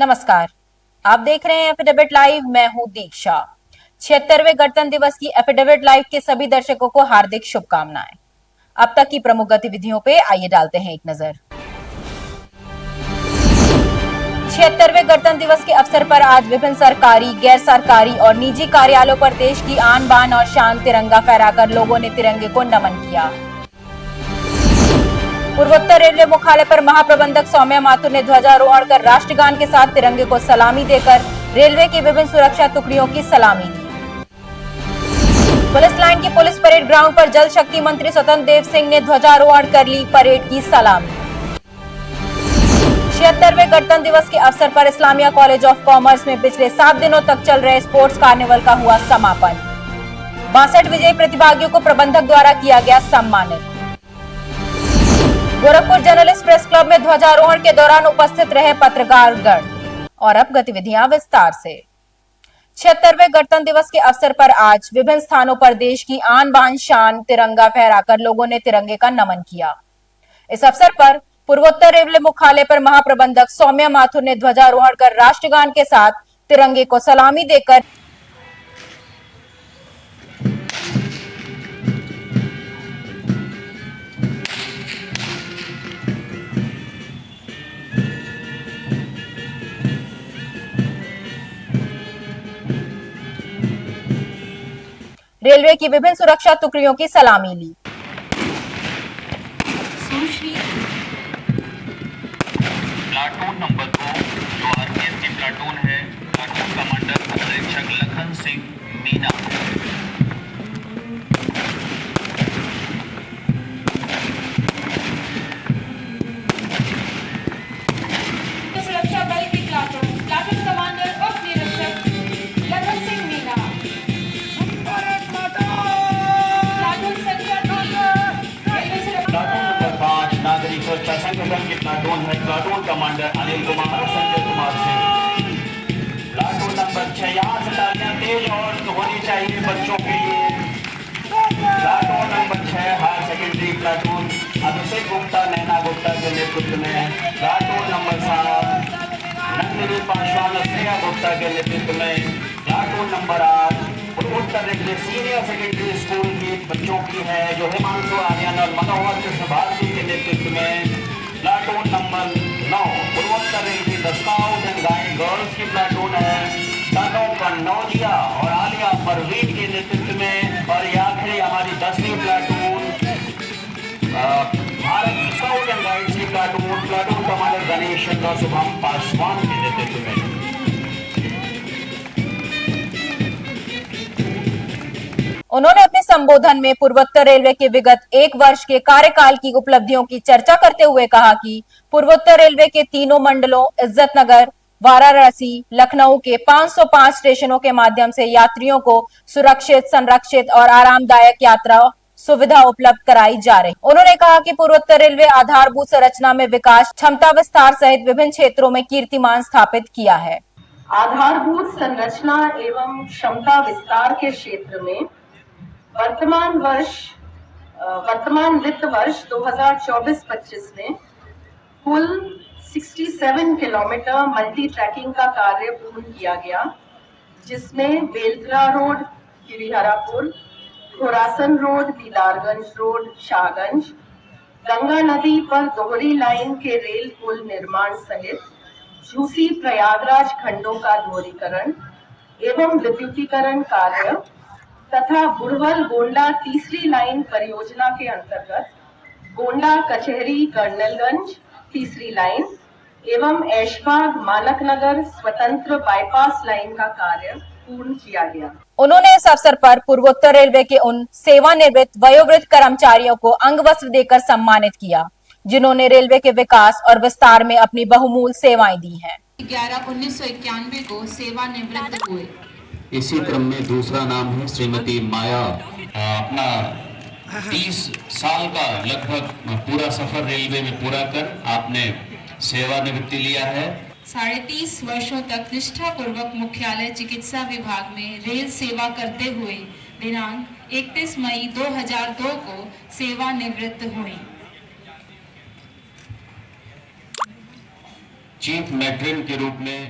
नमस्कार, आप देख रहे हैं एफिडेविट लाइव। मैं हूं दीक्षा। 76वें गणतंत्र दिवस की एफिडेविट लाइव के सभी दर्शकों को हार्दिक शुभकामनाएं। अब तक की प्रमुख गतिविधियों पे आइए डालते हैं एक नजर। 76वें गणतंत्र दिवस के अवसर पर आज विभिन्न सरकारी, गैर सरकारी और निजी कार्यालयों पर देश की आन बान और शान तिरंगा फहराकर लोगों ने तिरंगे को नमन किया। पूर्वोत्तर रेलवे मुख्यालय पर महाप्रबंधक सौम्या माथुर ने ध्वजारोहण कर राष्ट्रगान के साथ तिरंगे को सलामी देकर रेलवे की विभिन्न सुरक्षा टुकड़ियों की सलामी दी। पुलिस लाइन की पुलिस परेड ग्राउंड पर जल शक्ति मंत्री स्वतंत्र देव सिंह ने ध्वजारोहण कर ली परेड की सलामी। 76वें गणतंत्र दिवस के अवसर पर इस्लामिया कॉलेज ऑफ कॉमर्स में पिछले 7 दिनों तक चल रहे स्पोर्ट्स कार्निवल का हुआ समापन। 62 विजयी प्रतिभागियों को प्रबंधक द्वारा किया गया सम्मानित। गोरखपुर जर्नलिस्ट प्रेस क्लब में ध्वजारोहण के दौरान उपस्थित रहे पत्रकारगण। और अब गतिविधियां विस्तार से। 76वें गणतंत्र दिवस के अवसर पर आज विभिन्न स्थानों पर देश की आन बान शान तिरंगा फहराकर लोगों ने तिरंगे का नमन किया। इस अवसर पर पूर्वोत्तर रेलवे मुख्यालय पर महाप्रबंधक सौम्या माथुर ने ध्वजारोहण कर राष्ट्रगान के साथ तिरंगे को सलामी देकर रेलवे की विभिन्न सुरक्षा टुकड़ियों की सलामी ली। प्लाटून नंबर 2 जो आरपीएफ की प्लाटून है, प्लाटून कमांडर अधीक्षक लखन सिंह मीना। सुरक्षा बल की प्लाटून कमांडर उप निरीक्षक लखन सिंह मीना। प्लाटून नंबर 5 नागरिक सुरक्षा संगठन की प्लाटून है, प्लाटून कमांडर अनिल कुमार और संजय कुमार सिंह। प्लाटून नंबर 6 यहाँ से तालियां तेज और होनी चाहिए बच्चों के लिए। Platoon number 6 higher secondary platoon Abhishek Gupta Naina Gupta के नेतृत्व में। प्लाटून नंबर 7 नंदिनी पासवान श्रेया गुप्ता के नेतृत्व में। प्लाटून नंबर 8 पूर्वोत्तर रेलवे सीनियर सेकेंडरी स्कूल के बच्चों की है जो हिमांशु आर्यन और मनोहर कृष्ण भारती के नेतृत्व में। प्लाटून नंबर 9 पूर्वोत्तर railway the scout and guide girls की प्लाटून है, तनों नौजिया और आलिया परवीन के नेतृत्व में। और ये आखिरी हमारी 10वीं platoon Bharat scout and guides की प्लाटून, प्लाटून कमांडर गणेश चंद्र शुभम पासवान के नेतृत्व में। उन्होंने अपने संबोधन में पूर्वोत्तर रेलवे के विगत 1 वर्ष के कार्यकाल की उपलब्धियों की चर्चा करते हुए कहा कि पूर्वोत्तर रेलवे के तीनों मंडलों इज्जतनगर, वाराणसी, लखनऊ के 505 स्टेशनों के माध्यम से यात्रियों को सुरक्षित, संरक्षित और आरामदायक यात्रा सुविधा उपलब्ध कराई जा रही। उन्होंने कहा कि पूर्वोत्तर रेलवे आधारभूत संरचना में विकास, क्षमता विस्तार सहित विभिन्न क्षेत्रों में कीर्तिमान स्थापित किया है। आधारभूत संरचना एवं क्षमता विस्तार के क्षेत्र में वर्तमान वित्त वर्ष 2024-25 में कुल 67 किलोमीटर मल्टी ट्रैकिंग का कार्य पूर्ण किया गया, जिसमें Beltara road Giriharapur, Khorasan road Didarganj road Shahganj, Ganga नदी पर दोहरी लाइन के रेल पुल निर्माण सहित झूसी प्रयागराज खंडों का दोहरीकरण एवं विद्युतीकरण कार्य तथा बुढ़वल गोंडा तीसरी लाइन परियोजना के अंतर्गत गोंडा कचहरी कर्नलगंज तीसरी लाइन एवं ऐशबाग मानकनगर स्वतंत्र बाईपास लाइन का कार्य पूर्ण किया गया। उन्होंने इस अवसर पर पूर्वोत्तर रेलवे के उन सेवानिवृत्त वयोवृद्ध कर्मचारियों को अंग वस्त्र देकर सम्मानित किया जिन्होंने रेलवे के विकास और विस्तार में अपनी बहुमूल्य सेवाएं दी हैं। 11/1991 को सेवानिवृत्त हुए। इसी क्रम में दूसरा नाम है श्रीमती माया। अपना 30 साल का लगभग पूरा सफर रेलवे में पूरा कर आपने सेवानिवृत्ति लिया है। 30.5 वर्षों तक निष्ठापूर्वक मुख्यालय चिकित्सा विभाग में रेल सेवा करते हुए दिनांक 31 मई 2002 को सेवानिवृत्त हुई। चीफ मैट्रिन के रूप में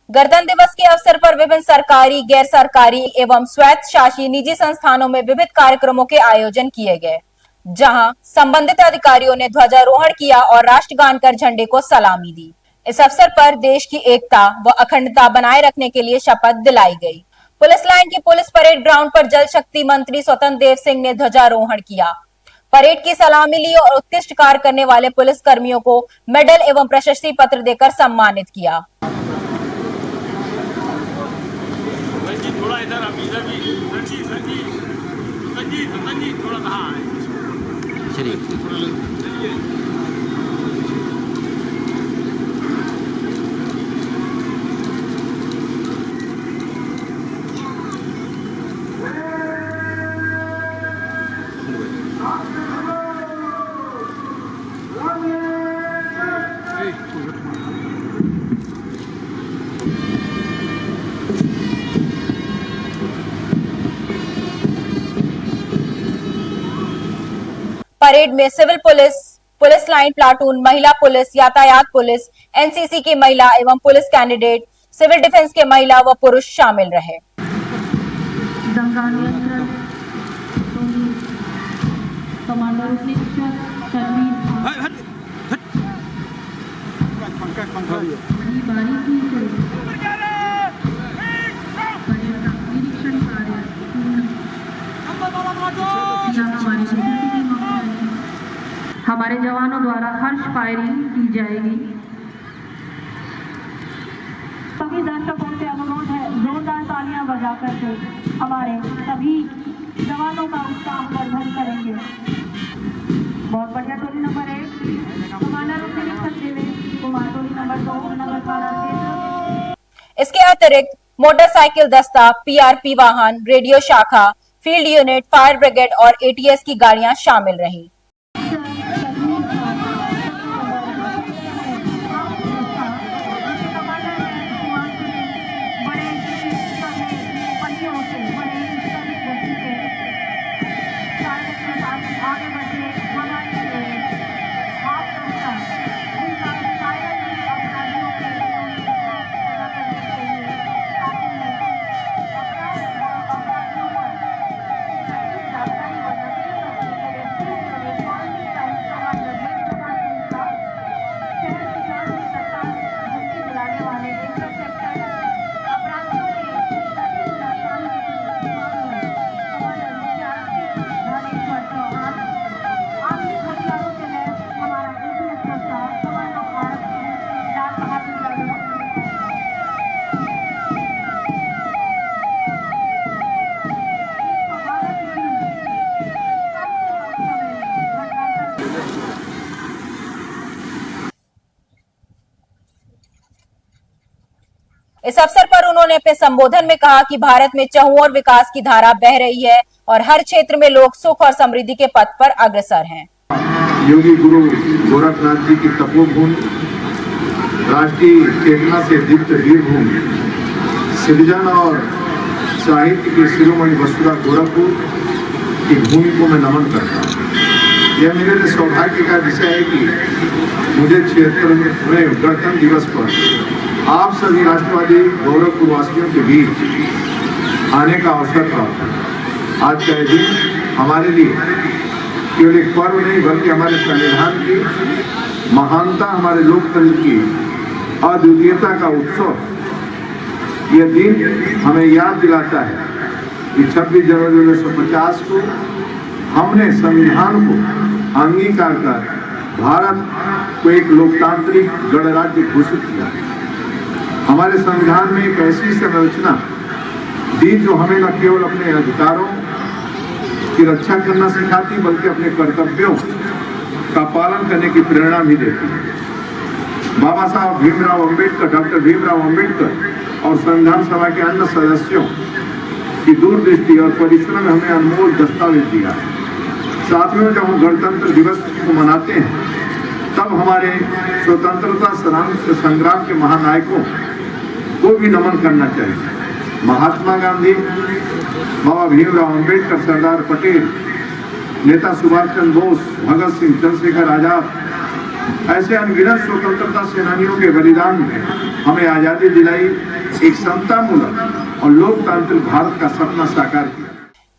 गणतंत्र दिवस के अवसर पर विभिन्न सरकारी, गैर सरकारी एवं स्वायत्तशासी निजी संस्थानों में विविध कार्यक्रमों के आयोजन किए गए, जहां संबंधित अधिकारियों ने ध्वजारोहण किया और राष्ट्रगान कर झंडे को सलामी दी। इस अवसर पर देश की एकता व अखंडता बनाए रखने के लिए शपथ दिलाई गई। पुलिस लाइन के पुलिस परेड ग्राउंड पर जल शक्ति मंत्री स्वतंत्र देव सिंह ने ध्वजारोहण किया, परेड की सलामी ली और उत्कृष्ट कार्य करने वाले पुलिस कर्मियों को मेडल एवं प्रशस्ति पत्र देकर सम्मानित किया। थोड़ा इधर संजी थोड़ा कहाँ है? परेड में civil police, police line platoon, महिला पुलिस, यातायात पुलिस, एनसीसी की महिला एवं पुलिस कैंडिडेट, सिविल डिफेंस के महिला व पुरुष शामिल रहे। हमारे जवानों द्वारा हर्ष फायरिंग की जाएगी। सभी दर्शकों से अनुरोध है, जोरदार तालियां बजाकर के हमारे सभी जवानों का उत्साह वर्धन करेंगे। बहुत बढ़िया। टोली नंबर 1 कमांडर कुमार, टोली नंबर 2 नगर थाना। इसके अतिरिक्त मोटरसाइकिल दस्ता, पीआरपी वाहन, रेडियो शाखा, फील्ड यूनिट, फायर ब्रिगेड और एटीएस की गाड़ियां शामिल रही। इस अवसर पर उन्होंने अपने संबोधन में कहा कि भारत में चहुंओर विकास की धारा बह रही है और हर क्षेत्र में लोग सुख और समृद्धि के पथ पर अग्रसर हैं। योगी गुरु गोरखनाथ जी की तपोभूमि, राष्ट्रीय चेतना से दीप्त वीरभूमि, सृजन और साहित्य के शिरोमणि वसुधा गोरखपुर की भूमि को मैं नमन करता हूँ। यह मेरे लिए सौभाग्य का विषय है कि मुझे 76वें गणतंत्र दिवस पर आप सभी राष्ट्रवादी गोरखपुर वासियों के बीच आने का अवसर प्राप्त। आज का दिन हमारे लिए केवल एक पर्व नहीं बल्कि हमारे संविधान की महानता, हमारे लोकतंत्र की अद्वितीयता का उत्सव। यह दिन हमें याद दिलाता है कि 26 जनवरी 1950 को हमने संविधान को अंगीकार कर भारत को एक लोकतांत्रिक गणराज्य घोषित किया। हमारे संविधान में एक ऐसी संरचना दी जो हमें न केवल अपने अधिकारों की रक्षा करना सिखाती बल्कि अपने कर्तव्यों का पालन करने की प्रेरणा भी देती है। बाबा साहब भीमराव अंबेडकर, डॉक्टर भीमराव अंबेडकर और संविधान सभा के अन्य सदस्यों की दूरदृष्टि और परिश्रम में हमें अनमोल दस्तावेज दिया है। साथियों, जब हम गणतंत्र दिवस को मनाते हैं तब हमारे स्वतंत्रता संग्राम के महानायकों को भी नमन करना चाहिए। महात्मा गांधी, बाबा भीमराव अंबेडकर, सरदार पटेल, नेता सुभाष चंद्र बोस, भगत सिंह, चंद्रशेखर आजाद, ऐसे अनगिनत स्वतंत्रता सेनानियों के बलिदान ने हमें आजादी दिलाई, एक समतामूलक और लोकतांत्रिक भारत का सपना साकार किया।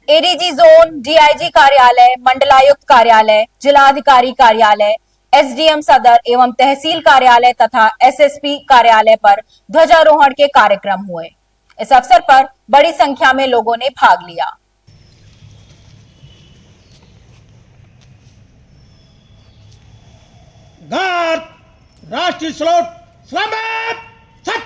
एडीजी जोन, डीआईजी कार्यालय, मंडलायुक्त कार्यालय, जिलाधिकारी कार्यालय, एसडीएम सदर एवं तहसील कार्यालय तथा एसएसपी कार्यालय पर ध्वजारोहण के कार्यक्रम हुए। इस अवसर पर बड़ी संख्या में लोगों ने भाग लिया। गार्ड, राष्ट्रीय सलूट, सलामत, छत।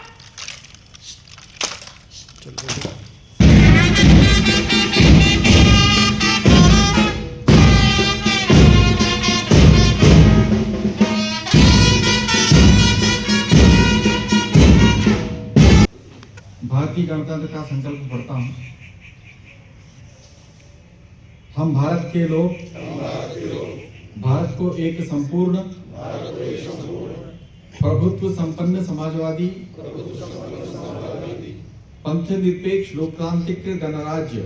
भारतीय गणतंत्र का संकल्प पढ़ता हूँ। हम भारत के लोग भारत को एक संपूर्ण प्रभुत्व संपन्न समाजवादी पंथ निरपेक्ष लोकतांत्रिक गणराज्य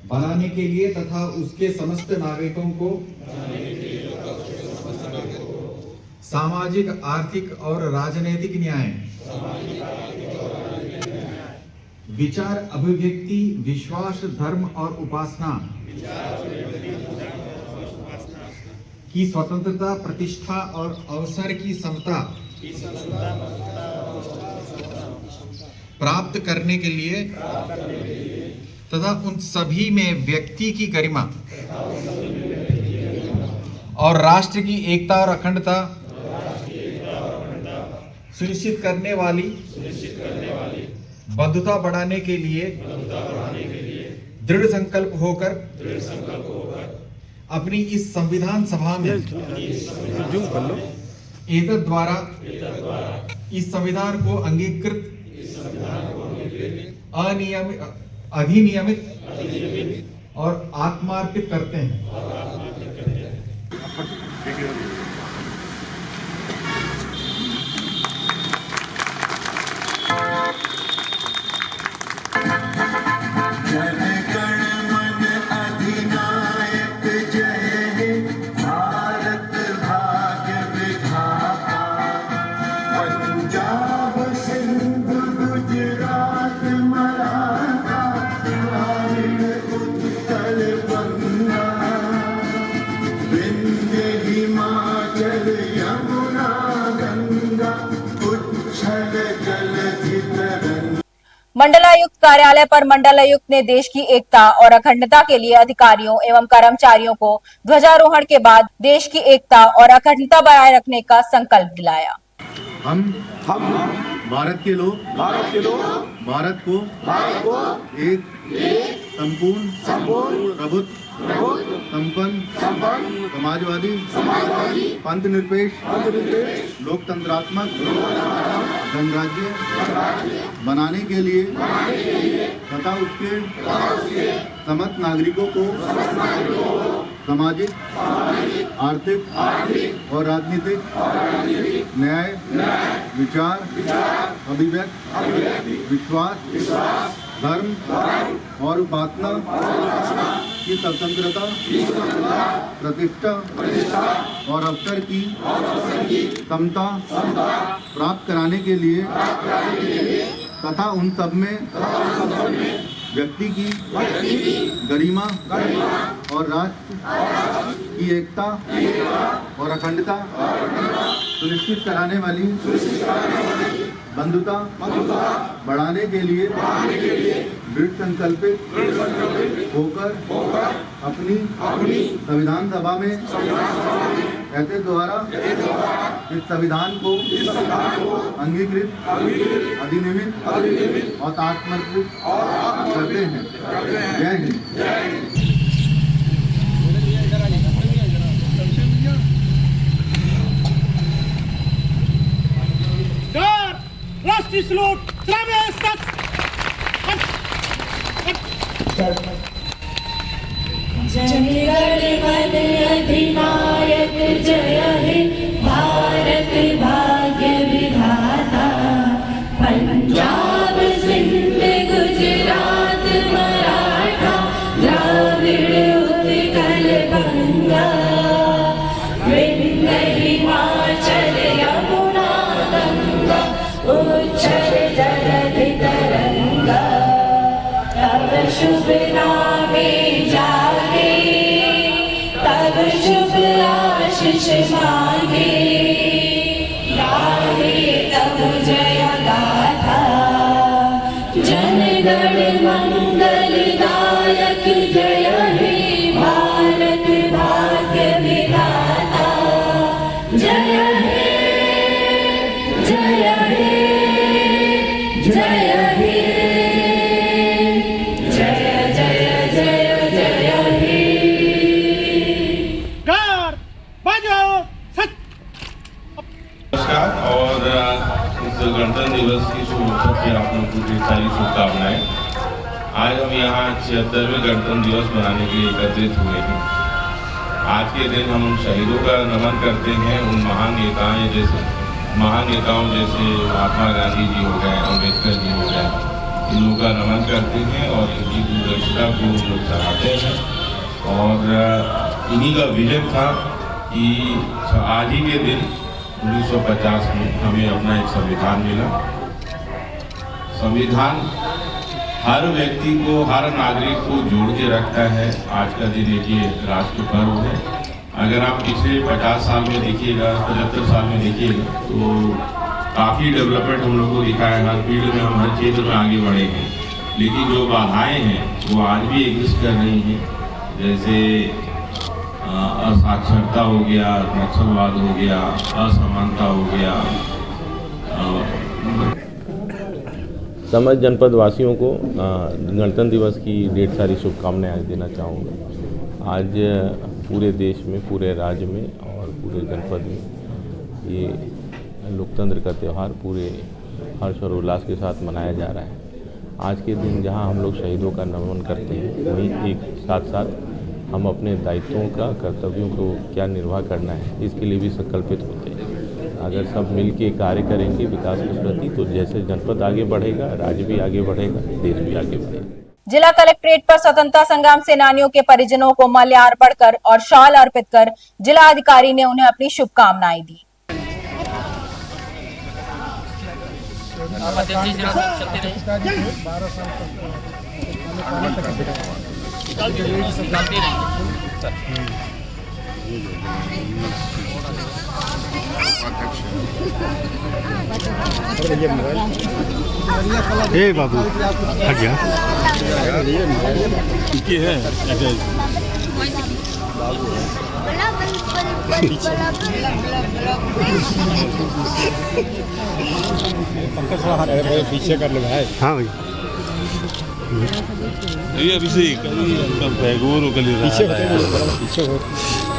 बनाने के लिए तथा उसके समस्त नागरिकों को सामाजिक, आर्थिक और राजनीतिक न्याय, विचार अभिव्यक्ति, विश्वास, धर्म और उपासना की स्वतंत्रता, प्रतिष्ठा और अवसर की समता प्राप्त करने के लिए तथा उन सभी में व्यक्ति की गरिमा और राष्ट्र की एकता और अखंडता सुनिश्चित करने वाली बंधुता बढ़ाने के लिए दृढ़ संकल्प होकर अपनी इस संविधान सभा में एतद द्वारा इस संविधान को अंगीकृत अधिनियमित और आत्मार्पित करते हैं। मंडलायुक्त कार्यालय पर मंडलायुक्त ने देश की एकता और अखंडता के लिए अधिकारियों एवं कर्मचारियों को ध्वजारोहण के बाद देश की एकता और अखंडता बनाए रखने का संकल्प दिलाया। हम भारत के लोग भारत को एक संपूर्ण प्रभुत्व संपन्न समाजवादी पंथ निरपेक्ष लोकतंत्रात्मक गणराज्य बनाने के लिए तथा उसके समस्त नागरिकों को सामाजिक, आर्थिक और राजनीतिक न्याय, विचार, अभिव्यक्ति, विश्वास, धर्म और उपासना की स्वतंत्रता, प्रतिष्ठा और अवसर की समता प्राप्त कराने के लिए तथा उन सब में व्यक्ति की गरिमा और राष्ट्र की एकता और अखंडता सुनिश्चित कराने वाली बंधुता बढ़ाने के लिए दृढ़ संकल्पित होकर अपनी संविधान सभा में ऐसे द्वारा इस संविधान को अंगीकृत, अधिनियमित और आत्मर्पित करते हैं। जय हिंद। राष्ट्रीय सलूट, जनगण मन अधिनायक जय हे भारत भाग्य विधाता। पंजाब सिंध गुजरात मराठा द्राविड़ उत्कल गंगा। सपना में जागे, तब शुभ आशीष मांगे, गाहे तब जय गाथा। जन गण मंगलदायक जय हे भारत भाग्य विधाता। जय हे जय हे जय हे जय जय जय जय हे। कार बजाओ सच। नमस्कार और इस गणतंत्र दिवस की शुभ अवसर पर आप लोगों को ढेर सारी शुभकामनाएं। आज हम यहाँ 76वें गणतंत्र दिवस मनाने के लिए एकत्रित हुए हैं। आज के दिन हम उन शहीदों का नमन करते हैं, उन महान नेताओं जैसे महात्मा गांधी जी हो गए, अम्बेडकर जी हो गए, इन लोगों का नमन करते हैं और इनकी दूरदर्शिता को हम लोग सराहते हैं। और इन्हीं का विजन था कि आज ही के दिन 1950 में हमें अपना एक संविधान मिला। संविधान हर व्यक्ति को, हर नागरिक को जोड़ के रखता है। आज का दिन एक ये राष्ट्र पर्व है। अगर आप पिछले 50 साल में देखिएगा, 75 साल में देखिएगा तो काफ़ी डेवलपमेंट हम लोग को दिखा है। हर फील्ड में हम हर क्षेत्र में आगे बढ़े हैं, लेकिन जो बाधाएं हैं वो आज भी एग्जिस्ट कर रही हैं। जैसे असाक्षरता हो गया, नक्सलवाद हो गया, असमानता हो गया। समस्त जनपद वासियों को गणतंत्र दिवस की ढेर सारी शुभकामनाएं आज देना चाहूँगा। आज पूरे देश में, पूरे राज्य में और पूरे जनपद में ये लोकतंत्र का त्यौहार पूरे हर्ष और उल्लास के साथ मनाया जा रहा है। आज के दिन जहां हम लोग शहीदों का नमन करते हैं, वहीं एक साथ साथ हम अपने दायित्वों का, कर्तव्यों को क्या निर्वाह करना है, इसके लिए भी संकल्पित होते हैं। अगर सब मिल के कार्य करेंगे विकास के प्रति, तो जैसे जनपद आगे बढ़ेगा, राज्य भी आगे बढ़ेगा, देश भी आगे बढ़ेगा। जिला कलेक्ट्रेट पर स्वतंत्रता संग्राम सेनानियों के परिजनों को माल्यार्पण कर और शॉल अर्पित कर जिला अधिकारी ने उन्हें अपनी शुभकामनाएं दी। ए बाबू हट गया की है पंकज पीछे कर लो भाई। हाँ भाई ये अभिषेक पीछे पीछे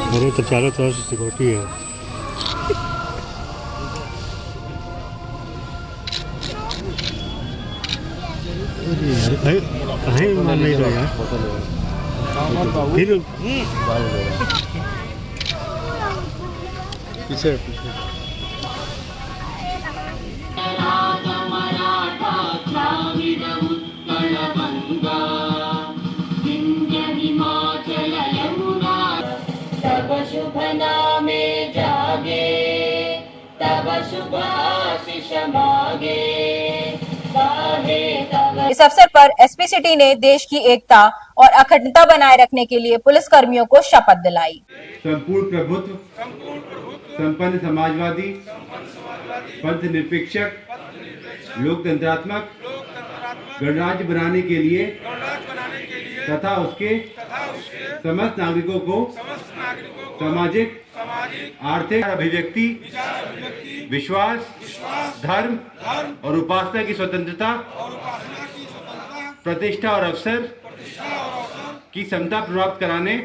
अरे तो चारों तरफ से सिक्योरिटी है। नहीं मान नहीं रहा यार फिर पीछे पीछे तब शुभ नामे जागे, तब शुभ आशीष मांगे। इस अवसर पर एसपी सिटी ने देश की एकता और अखंडता बनाए रखने के लिए पुलिस कर्मियों को शपथ दिलाई। संपूर्ण प्रभुत्व, संपन्न समाजवादी, पंथ निरपेक्षक, लोकतंत्रात्मक गणराज्य बनाने के लिए तथा उसके समस्त नागरिकों को सामाजिक, आर्थिक अभिव्यक्ति, विश्वास, धर्म और उपासना की स्वतंत्रता, प्रतिष्ठा और अवसर की समता प्राप्त कराने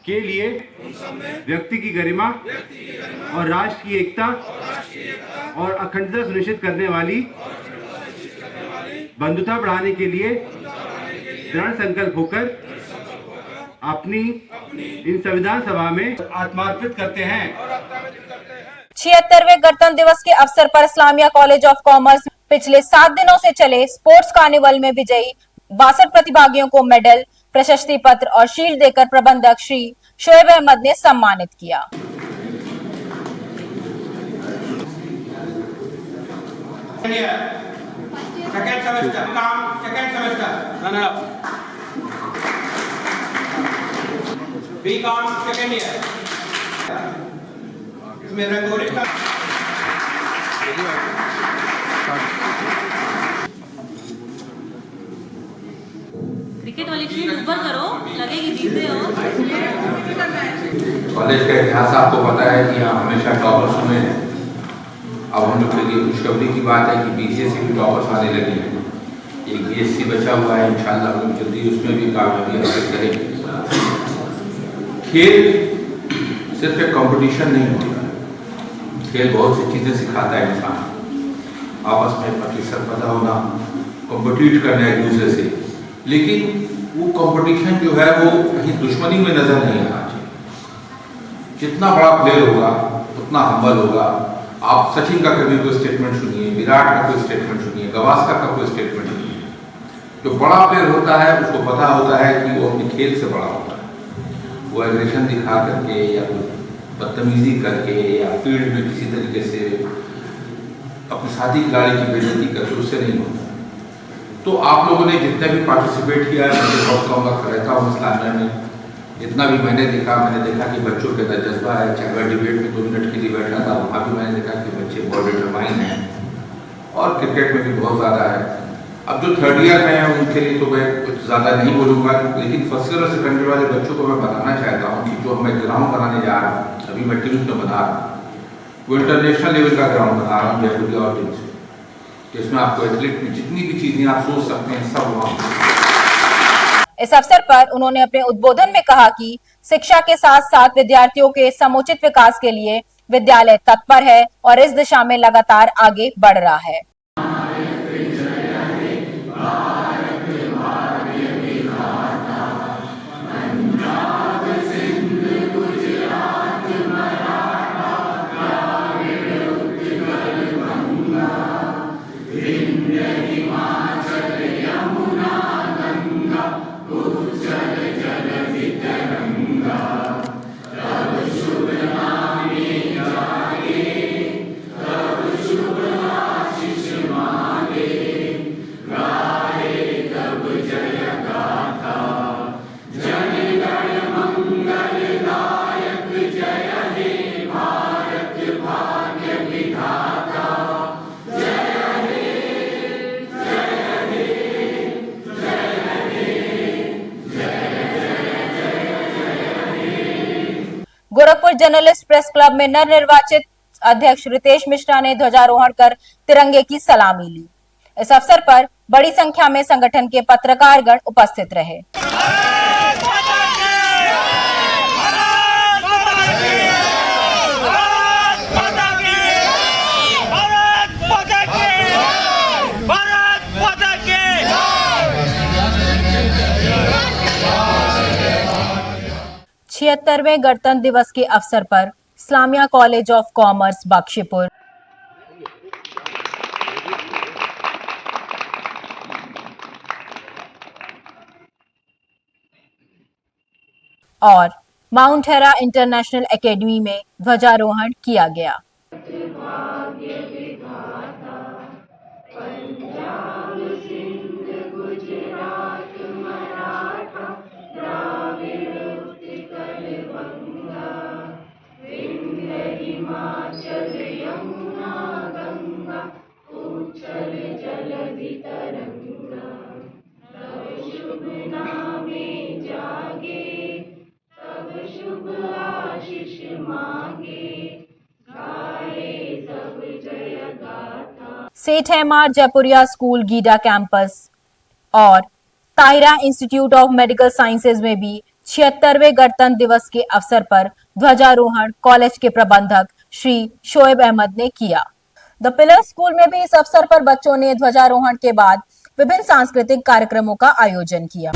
के लिए व्यक्ति की गरिमा और राष्ट्र की एकता और अखंडता सुनिश्चित करने वाली बंधुता बढ़ाने के लिए दृढ़ संकल्प होकर अपनी इन संविधान सभा में आत्मार्पित करते हैं। 76वें गणतंत्र दिवस के अवसर पर इस्लामिया कॉलेज ऑफ कॉमर्स पिछले 7 दिनों से चले स्पोर्ट्स कार्निवल में विजयी 62 प्रतिभागियों को मेडल, प्रशस्ति पत्र और शील्ड देकर प्रबंधक श्री शोएब अहमद ने सम्मानित किया। Second semester BCom second year इसमें रेटोरिक का क्रिकेट वाली टीम ऊपर करो, लगेगी जीते हो। कॉलेज का इतिहास आपको पता है कि यहाँ हमेशा टॉपर्स हुए हैं। अब हम लोग के लिए खुशखबरी की बात है कि बीसीएसई भी टॉपर्स आने लगे हैं। एक बीएससी बचा हुआ है, इंशाल्लाह हम लोग जल्दी उसमें भी कामयाबी हासिल करेंगे। खेल सिर्फ एक कंपटीशन नहीं होता, खेल बहुत सी चीज़ें सिखाता है इंसान, आपस में प्रतिस्पर्धा होना, कॉम्पिटिट करना एक दूसरे से। लेकिन वो कंपटीशन जो है वो कहीं दुश्मनी में नजर नहीं आना चाहिए। जितना बड़ा प्लेयर होगा उतना हम्बल होगा। आप सचिन का कभी कोई स्टेटमेंट सुनिए, विराट का कोई स्टेटमेंट सुनिए, गावस्कर का कोई स्टेटमेंट सुनिए। जो बड़ा प्लेयर होता है उसको पता होता है कि वो अपने खेल से बड़ा होता है। वो एग्रेशन दिखा करके या बदतमीजी करके या फील्ड में किसी तरीके से अपने साथी खिलाड़ी की बेइज्जती करके उससे नहीं होता। तो आप लोगों ने जितने भी पार्टिसिपेट किया है, मुझे बहुत कम वक्त रहता हूँ इस्लामिया में, जितना भी मैंने देखा कि बच्चों के अंदर जज्बा है। चाहे वह डिबेट में 2 मिनट के लिए बैठा था, वहाँ भी मैंने देखा कि बच्चे बहुत डिटरमाइन हैं और क्रिकेट में भी बहुत ज़्यादा है। अब जो थर्ड ईयर में हैं उनके लिए तो मैं कुछ ज़्यादा नहीं बोलूँगा, लेकिन फर्स्ट ईयर और सेकंड ईयर वाले बच्चों को मैं बताना चाहता हूँ कि जो मैं ग्राउंड बनाने जा रहा हूँ, अभी मैं टीम्स में बना रहा हूँ, वो इंटरनेशनल लेवल का ग्राउंड बना रहा हूँ जयपुर और टीम से, जिसमें आपको एथलीट में जितनी भी चीजें आप सोच सकते हैं सब वहाँ। इस अवसर पर उन्होंने अपने उद्बोधन में कहा कि शिक्षा के साथ साथ विद्यार्थियों के समुचित विकास के लिए विद्यालय तत्पर है और इस दिशा में लगातार आगे बढ़ रहा है। गोरखपुर जर्नलिस्ट प्रेस क्लब में नवनिर्वाचित अध्यक्ष रितेश मिश्रा ने ध्वजारोहण कर तिरंगे की सलामी ली। इस अवसर पर बड़ी संख्या में संगठन के पत्रकारगण उपस्थित रहे। छिहत्तरवें गणतंत्र दिवस के अवसर पर Islamia college of commerce Bakhshipur और माउंट हेरा इंटरनेशनल एकेडमी में ध्वजारोहण किया गया। Seth MR Jaipuria school GIDA campus और Tahira institute of medical sciences में भी 76वें गणतंत्र दिवस के अवसर पर ध्वजारोहण कॉलेज के प्रबंधक श्री शोएब अहमद ने किया। द पिलर स्कूल में भी इस अवसर पर बच्चों ने ध्वजारोहण के बाद विभिन्न सांस्कृतिक कार्यक्रमों का आयोजन किया।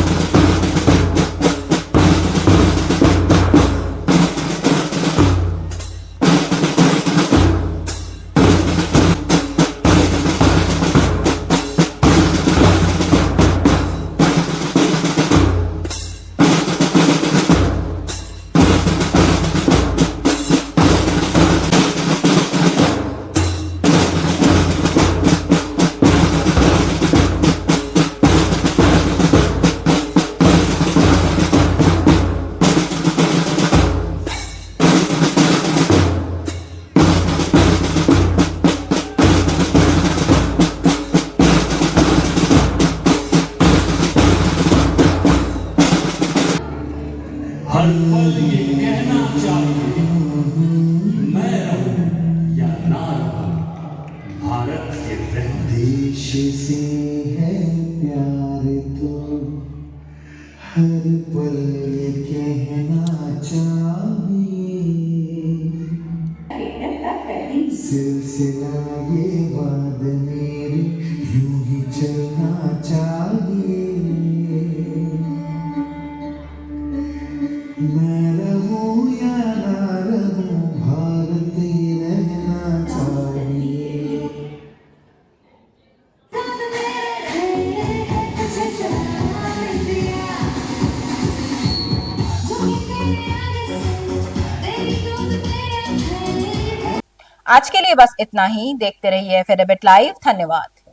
हर पल ये कहना चाहिए, मैं रहूं या ना रहूं, भारत के देश से है प्यार तो हर पल ये कहना चाहिए, सिलसिला ये बात मेरी यूं ही चलना चाहिए, मैं रहूं या ना रहूं, भारत ही रहना चाहिए। आज के लिए बस इतना ही। देखते रहिए फिर लाइव। धन्यवाद।